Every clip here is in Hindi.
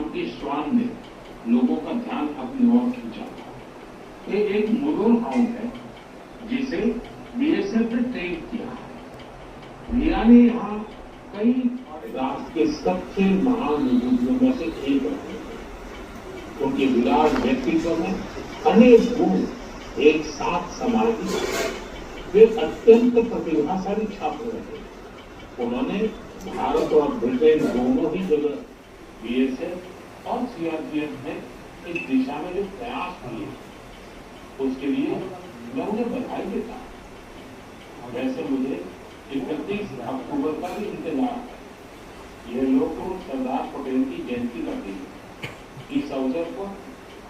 की श्वान ने लोगों का ध्यान अपनी ओर खींचा। ये एक मुरुल हाउंड है जिसे बीएसएफ ने ट्रेन किया है। मीरा ने यहाँ कई राष्ट्र के सबसे महान बुजुर्गों में से एक रहे थे। उनके विराट व्यक्तित्व में अनेक गुण एक साथ समाहित। वे अत्यंत प्रतिभाशाली छात्र रहे। उन्होंने भारत और ब्रिटेन दोनों ही जगह बीएसएफ और सीआरपीएफ ने इस दिशा में जो प्रयास किए उसके लिए मैं उन्हें बधाई देता हूं। वैसे मुझे 31 अक्टूबर का भी इंतजार है। यह लोग सरदार पटेल की जयंती का दिन है। इस अवसर पर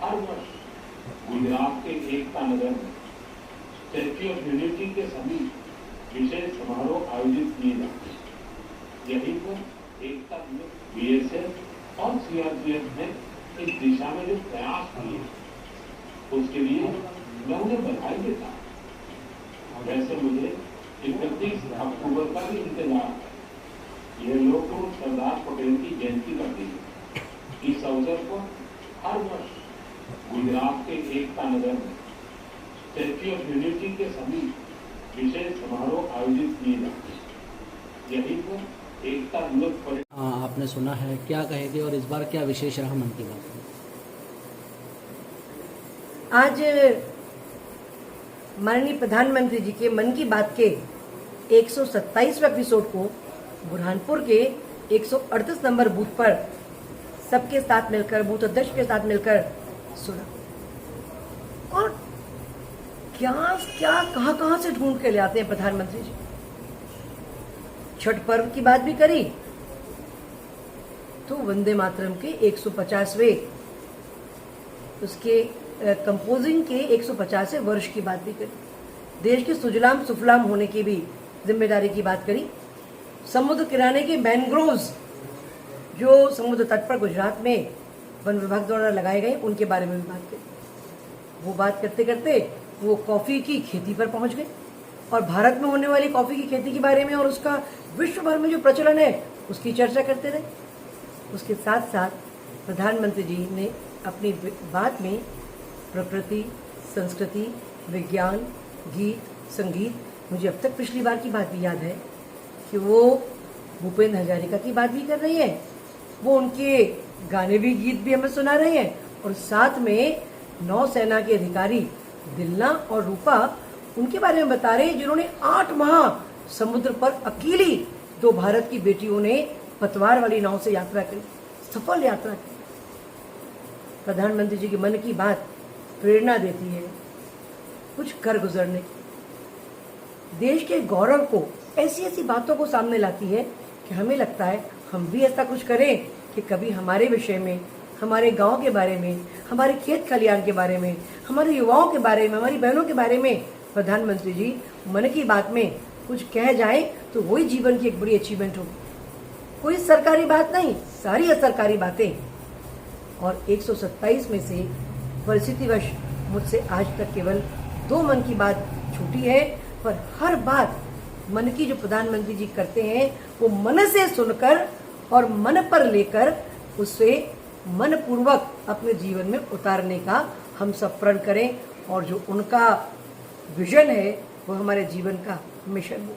हर वर्ष गुजरात के एकता नगर में स्टैच्यू ऑफ यूनिटी के समीप विशेष समारोह आयोजित किए जाते हैं। यहीं पर एकता दिवस बीएसएफ और सीआरपीएफ ने इस दिशा में जो प्रयास किए उसके लिए मैं उन्हें बधाई देता हूं। वैसे मुझे 31 अक्टूबर का भी इंतजार है। यह लोग सरदार पटेल की जयंती का दिन है। इस अवसर पर हर वर्ष गुजरात के एकता नगर में स्टैच्यू ऑफ यूनिटी के समीप विशेष समारोह आयोजित किए जाते हैं। यहीं पर एकता दिवस पर आपने सुना है, क्या कहेंगे और इस बार क्या विशेष रहा मन की बात में? आज माननीय प्रधानमंत्री जी के मन की बात के 127वें एपिसोड को बुरहानपुर के 138 नंबर बूथ पर सबके साथ मिलकर, बूथ अध्यक्ष के साथ मिलकर सुना। और क्या क्या कहां से ढूंढ के ले आते हैं प्रधानमंत्री जी। छठ पर्व की बात भी करी तो वंदे मातरम के 150वें उसके कंपोजिंग के 150वें वर्ष की बात भी करी। देश के सुजलाम सुफलाम होने की भी जिम्मेदारी की बात करी। समुद्र किनारे के मैनग्रोव्स जो समुद्र तट पर गुजरात में वन विभाग द्वारा लगाए गए उनके बारे में भी बात करी। वो बात करते करते वो कॉफी की खेती पर पहुंच गए और भारत में होने वाली कॉफी की खेती के बारे में और उसका विश्व भर में जो प्रचलन है उसकी चर्चा करते रहे। उसके साथ साथ प्रधानमंत्री जी ने अपनी बात में प्रकृति, संस्कृति, विज्ञान, गीत, संगीत, मुझे अब तक पिछली बार की बात भी याद है कि वो भूपेंद्र हजारिका की बात भी कर रही है। वो उनके गाने भी, गीत भी हमें सुना रहे हैं और साथ में नौसेना के अधिकारी दिलना और रूपा उनके बारे में बता रहे हैं जिन्होंने 8 माह समुद्र पर अकेली 2 भारत की बेटियों ने पतवार वाली नाव से यात्रा की, सफल यात्रा की। प्रधानमंत्री जी की मन की बात प्रेरणा देती है कुछ कर गुजरने की। देश के गौरव को ऐसी ऐसी बातों को सामने लाती है कि हमें लगता है हम भी ऐसा कुछ करें कि कभी हमारे विषय में, हमारे गांव के बारे में, हमारे खेत खलियान के बारे में, हमारे युवाओं के बारे में, हमारी बहनों के बारे में प्रधानमंत्री जी मन की बात में कुछ कह जाए तो वही जीवन की एक बड़ी अचीवमेंट होगी। कोई सरकारी बात नहीं, सारी असरकारी बातें। और 127 में से परिस्थितिवश मुझसे आज तक केवल 2 मन की बात छूटी है, पर हर बात मन की जो प्रधानमंत्री जी करते हैं वो मन से सुनकर और मन पर लेकर उससे मनपूर्वक अपने जीवन में उतारने का हम सब प्रण करें और जो उनका विजन है वो हमारे जीवन का मिशन हो।